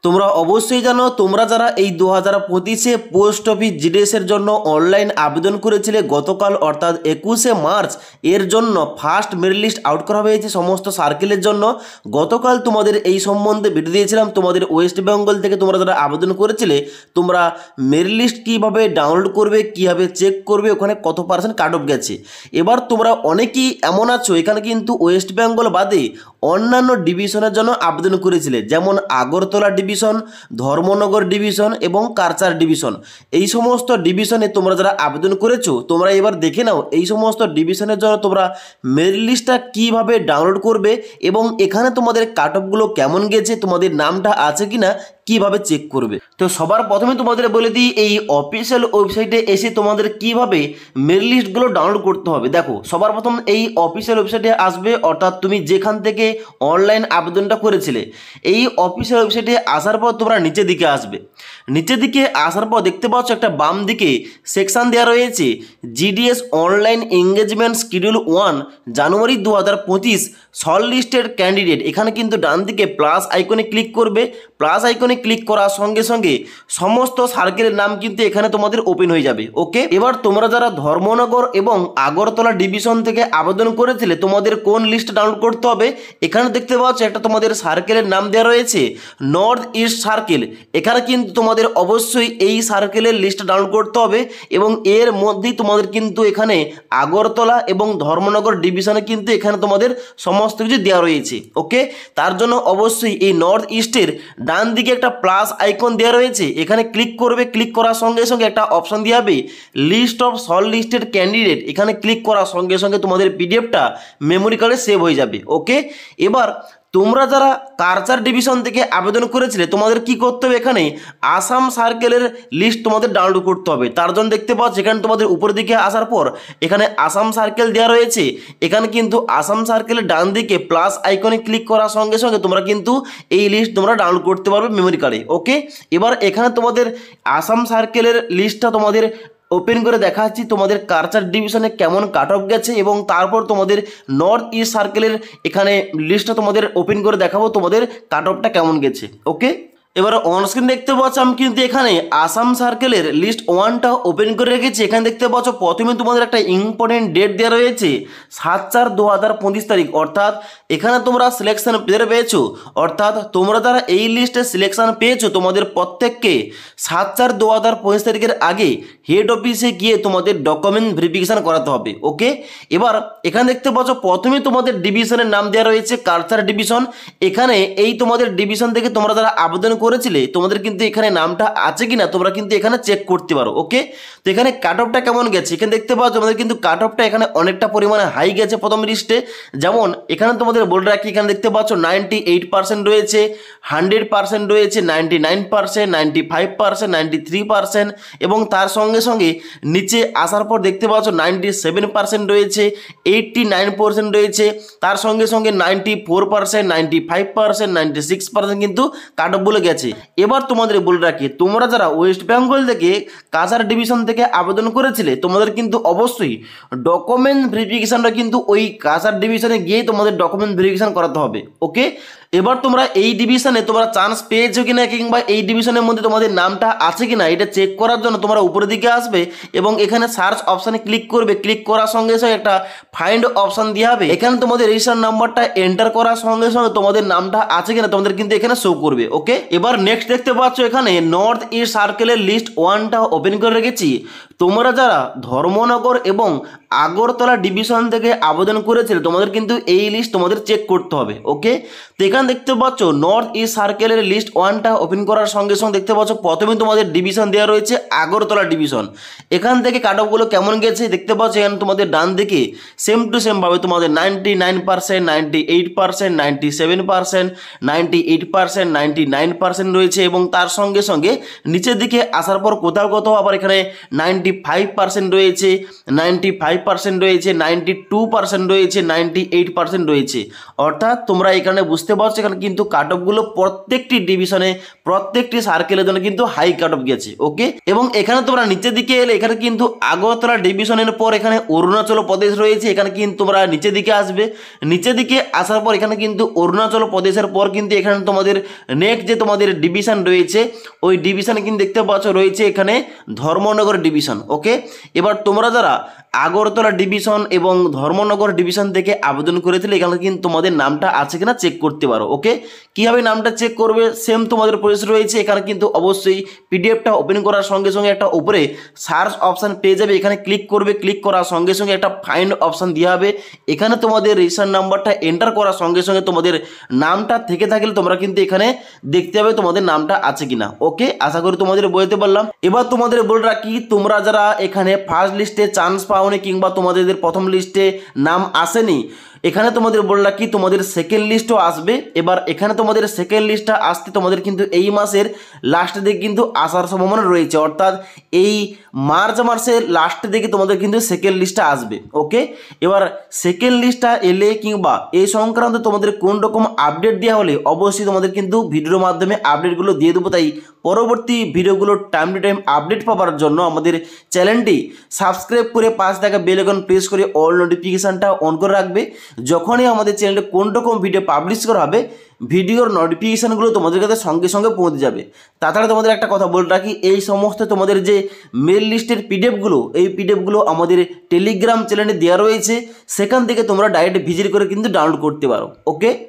তোমরা অবশ্যই জানো তোমরা যারা এই 2025-এ পোস্ট অফিস জিডিএসের জন্য অনলাইন আবেদন করেছিলে গতকাল অর্থাৎ 21শে মার্চ এর জন্য ফার্স্ট মেরিট লিস্ট আউট করা হয়েছে সমস্ত সার্কেলের জন্য। গতকাল তোমাদের এই সম্বন্ধে ভিডিও দিয়েছিলাম। তোমাদের ওয়েস্ট বেঙ্গল থেকে তোমরা যারা আবেদন করেছিলে তোমরা মেরিট লিস্ট কীভাবে ডাউনলোড করবে, কীভাবে চেক করবে, ওখানে কত পার্সেন্ট কাট অফ গেছে। এবার তোমরা অনেকেই এমন আছো এখানে কিন্তু ওয়েস্ট বেঙ্গল বাদে অন্যান্য ডিভিশনের জন্য আবেদন করেছিলে, যেমন আগরতলা ডিভিশন, ধর্মনগর ডিভিশন এবং কারচার ডিভিশন। এই সমস্ত ডিভিশনে তোমরা যারা আবেদন করেছো তোমরা এবার দেখে নাও এই সমস্ত ডিভিশনের জন্য তোমরা মেরিট লিস্টটা কীভাবে ডাউনলোড করবে এবং এখানে তোমাদের কাট অফগুলো কেমন গেছে, তোমাদের নামটা আছে কি না কিভাবে চেক করবে। তো সবার প্রথমে তোমাদের বলে দিই এই অফিসিয়াল ওয়েবসাইটে এসে তোমাদের কিভাবে মেরিট লিস্টগুলো ডাউনলোড করতে হবে। দেখো সবার প্রথম এই অফিসিয়াল ওয়েবসাইটে আসবে, অর্থাৎ তুমি যেখান থেকে অনলাইন আবেদনটা করেছিলে এই অফিসিয়াল ওয়েবসাইটে আসার পর তোমরা নিচের দিকে আসবে। নিচের দিকে আসার পর দেখতে পাচ্ছ একটা বাম দিকে সেকশন দেওয়া রয়েছে জিডিএস অনলাইন এঙ্গেজমেন্ট শিডিউল 1 জানুয়ারি 2025 শর্ট লিস্টেড ক্যান্ডিডেট। এখানে কিন্তু ডান দিকে প্লাস আইকনে ক্লিক করবে। প্লাস আইকনে ক্লিক করার সঙ্গে সঙ্গে সমস্ত সার্কেলের নাম কিন্তু এখানে তোমাদের ওপেন হয়ে যাবে। ওকে, এবার তোমরা যারা ধর্মনগর এবং আগরতলা ডিভিশন থেকে আবেদন করেছিলে তোমাদের কোন লিস্ট ডাউনলোড করতে হবে। এখানে দেখতে পাচ্ছ একটা তোমাদের সার্কেলের নাম দেওয়া রয়েছে নর্থ ইস্ট সার্কেল। এখানে কিন্তু তোমাদের অবশ্যই এই সার্কেলের লিস্ট ডাউনলোড করতে হবে এবং এর মধ্যেই তোমাদের কিন্তু এখানে আগরতলা এবং ধর্মনগর ডিভিশনে কিন্তু এখানে তোমাদের সমস্ত কিছু দেওয়া রয়েছে। ওকে, তার জন্য অবশ্যই এই নর্থ ইস্টের ডান দিকে একটা প্লাস আইকন দেওয়া রয়েছে, এখানে ক্লিক করবে। ক্লিক করার সঙ্গে সঙ্গে একটা অপশন দেওয়া হবে list of short listed candidate. এখানে ক্লিক করার সঙ্গে সঙ্গে তোমাদের পিডিএফটা মেমোরি কার্ডে সেভ হয়ে যাবে। ওকে, এবার তোমরা যারা কারচার ডিভিশন থেকে আবেদন করেছিলে তোমাদের কি করতে হবে, এখানে আসাম সার্কেলের লিস্ট তোমাদের ডাউনলোড করতে হবে। তার জন্য দেখতে পাচ্ছ এখানে তোমাদের উপরের দিকে আসার পর এখানে আসাম সার্কেল দেওয়া রয়েছে। এখানে কিন্তু আসাম সার্কেলের ডান দিকে প্লাস আইকনে ক্লিক করার সঙ্গে সঙ্গে তোমরা কিন্তু এই লিস্ট তোমরা ডাউনলোড করতে পারবে মেমোরি কার্ডে। ওকে, এবার এখানে তোমাদের আসাম সার্কেলের লিস্টটা তোমাদের ওপেন করে দেখাচ্ছি তোমাদের কারচার ডিভিশনে কেমন কাট অফ গেছে এবং তারপর তোমাদের নর্থ ইস্ট সার্কেলের এখানে লিস্টটা তোমাদের ওপেন করে দেখাবো তোমাদের কাট অফটা কেমন গেছে। ওকে, এবার অনস্ক্রিন দেখতে পাচ্ছ আমি কিন্তু এখানে আসাম সার্কেলের লিস্ট 1টা ওপেন করে রেখেছি। এখানে দেখতে পাচ্ছ প্রথমে তোমাদের একটা ইম্পর্টেন্ট ডেট দেওয়া রয়েছে 7/4/2025 তারিখ, অর্থাৎ এখানে তোমরা সিলেকশন পেয়েছো, অর্থাৎ তোমরা যারা এই লিস্টে সিলেকশন পেয়েছো তোমাদের প্রত্যেককে 7/4/2025 তারিখের আগে হেড অফিসে গিয়ে তোমাদের ডকুমেন্ট ভেরিফিকেশন করাতে হবে। ওকে, এবার এখানে দেখতে পাচ্ছ প্রথমে তোমাদের ডিভিশনের নাম দেওয়া রয়েছে কারচার ডিভিশন। এখানে এই তোমাদের ডিভিশন থেকে তোমরা যারা আবেদন করেছিলে তোমাদের কিন্তু এখানে নামটা আছে কিনা তোমরা কিন্তু এখানে চেক করতে পারো। ওকে, তো এখানে কাট অফটা কেমন গেছে এখানে দেখতে পাচ্ছ তোমাদের কিন্তু কাট অফটা এখানে অনেকটা পরিমাণে হাই গেছে প্রথম লিস্টে। যেমন এখানে তোমাদের বলে রাখি এখানে দেখতে পাচ্ছ 98% রয়েছে, 100% রয়েছে, 99%, 95%, 93% এবং তার সঙ্গে সঙ্গে নিচে আসার পর দেখতে পাচ্ছ 97% রয়েছে, 89% রয়েছে, তার সঙ্গে সঙ্গে 94%, 95%, 96% কিন্তু কাট অফ বলে গেছে। এবার তোমাদের বলে রাখি তোমরা যারা ওয়েস্ট বেঙ্গল থেকে কারচার ডিভিশন থেকে আবেদন করেছিলে তোমাদের কিন্তু অবশ্যই ডকুমেন্ট ভেরিফিকেশনটা কিন্তু ওই কারচার ডিভিশনে গিয়ে তোমাদের ডকুমেন্ট ভেরিফিকেশন করাতে হবে। ওকে, এবার তোমরা এই ডিভিশনে তোমরা চান্স পেয়েছো কিনা কিংবা এই ডিভিশনের মধ্যে তোমাদের নামটা আছে কিনা এটা চেক করার জন্য তোমরা উপরের দিকে আসবে এবং এখানে সার্চ অপশানে ক্লিক করবে। ক্লিক করার সঙ্গে সঙ্গে একটা ফাইন্ড অপশান দেওয়া হবে, এখানে তোমাদের রেজিস্ট্রেশন নাম্বারটা এন্টার করার সঙ্গে সঙ্গে তোমাদের নামটা আছে কিনা তোমাদের কিন্তু এখানে শো করবে। ওকে, এবার নেক্সট দেখতে পাচ্ছ এখানে নর্থ ইস্ট সার্কেলের লিস্ট 1টা ওপেন করে রেখেছি। তোমরা যারা ধর্মনগর এবং আগরতলা ডিভিশন থেকে আবেদন করেছিলে তোমাদের কিন্তু এই লিস্ট তোমাদের চেক করতে হবে। ওকে, তো এখানে দেখতে পাচ্ছ নর্থ ইস্ট সার্কেলের লিস্ট 1টা ওপেন করার সঙ্গে সঙ্গে দেখতে পাচ্ছ প্রথমে তোমাদের ডিভিশন দেওয়া রয়েছে আগরতলা ডিভিশন। এখান থেকে কাট অফগুলো কেমন গেছে দেখতে পাচ্ছ এখানে তোমাদের ডান দিকে সেম টু সেম ভাবে তোমাদের 99%, 98%, 97%, 98%, 99% রয়েছে এবং তার সঙ্গে সঙ্গে নিচের দিকে আসার পর কোথাও কোথাও আবার এখানে 95% রয়েছে, 95% রয়েছে, 92% রয়েছে, 98% রয়েছে। অর্থাৎ তোমরা এখানে বুঝতে পারছো এখানে কিন্তু কাট অফগুলো প্রত্যেকটি ডিভিশনে প্রত্যেকটি সার্কেলের জন্য কিন্তু হাই কাট অফ গেছে। ওকে, এবং এখানে তোমরা নিচের দিকে এলে এখানে কিন্তু আগরতলা ডিভিশনের পর এখানে অরুণাচল প্রদেশ রয়েছে। এখানে কিন্তু তোমরা নিচের দিকে আসবে, নিচের দিকে আসার পর এখানে কিন্তু অরুণাচল প্রদেশের পর কিন্তু এখানে তোমাদের নেক্সট যে তোমাদের ডিভিশন রয়েছে ওই ডিভিশনে কিন্তু দেখতে পাচ্ছ রয়েছে এখানে ধর্মনগর ডিভিশন। ওকে, এবার তোমরা যারা আগরতলা ডিভিশন এবং ধর্মনগর ডিভিশন থেকে আবেদন করেছিলে এখানে কিন্তু তোমাদের নামটা আছে কিনা চেক করতে পারো। ওকে, কীভাবে নামটা চেক করবে সেম তোমাদের প্রসেস রয়েছে। এখানে কিন্তু অবশ্যই পিডিএফটা ওপেন করার সঙ্গে সঙ্গে একটা উপরে সার্চ অপশান পেয়ে যাবে, এখানে ক্লিক করবে, ক্লিক করার সঙ্গে সঙ্গে একটা ফাইন্ড অপশান দেওয়া হবে। এখানে তোমাদের রেজিস্ট্রেশন নাম্বারটা এন্টার করার সঙ্গে সঙ্গে তোমাদের নামটা থেকে থাকলে তোমরা কিন্তু এখানে দেখতে হবে তোমাদের নামটা আছে কিনা। ওকে, আশা করি তোমাদের বলতে পারলাম। এবার তোমাদের বলে রাখি, তোমরা যারা এখানে ফার্স্ট লিস্টে চান্স পাওনি কিংবা তোমাদের প্রথম লিস্টে নাম আসেনি, এখানে তোমাদের বলে রাখি তোমাদের সেকেন্ড লিস্টও আসবে। এবার এখানে তোমাদের সেকেন্ড লিস্টটা আসতে তোমাদের কিন্তু এই মাসের লাস্টের দিকে কিন্তু আসার সম্ভাবনা রয়েছে, অর্থাৎ এই মার্চ মাসের লাস্টের দিকে তোমাদের কিন্তু সেকেন্ড লিস্টটা আসবে। ওকে, এবার সেকেন্ড লিস্টটা এলে কিংবা এই সংক্রান্ত তোমাদের কোন রকম আপডেট দেওয়া হলে অবশ্যই তোমাদের কিন্তু ভিডিওর মাধ্যমে আপডেটগুলো দিয়ে দেবো। তাই পরবর্তী ভিডিওগুলো টাইম টু টাইম আপডেট পাওয়ার জন্য আমাদের চ্যানেলটি সাবস্ক্রাইব করে পাশে থাকা বেল আইকন প্রেস করে অল নোটিফিকেশানটা অন করে রাখবে। যখনই আমাদের চ্যানেলে কোন রকম ভিডিও পাবলিশ করা হবে ভিডিওর নোটিফিকেশানগুলো তোমাদের কাছে সঙ্গে সঙ্গে পৌঁছে যাবে। তাছাড়া তোমাদের একটা কথা বলে রাখি, এই সমস্ত তোমাদের যে মেল লিস্টের পিডিএফগুলো এই পিডিএফগুলো আমাদের টেলিগ্রাম চ্যানেলে দেওয়া রয়েছে, সেখান থেকে তোমরা ডাইরেক্ট ভিজিট করে কিন্তু ডাউনলোড করতে পারো। ওকে।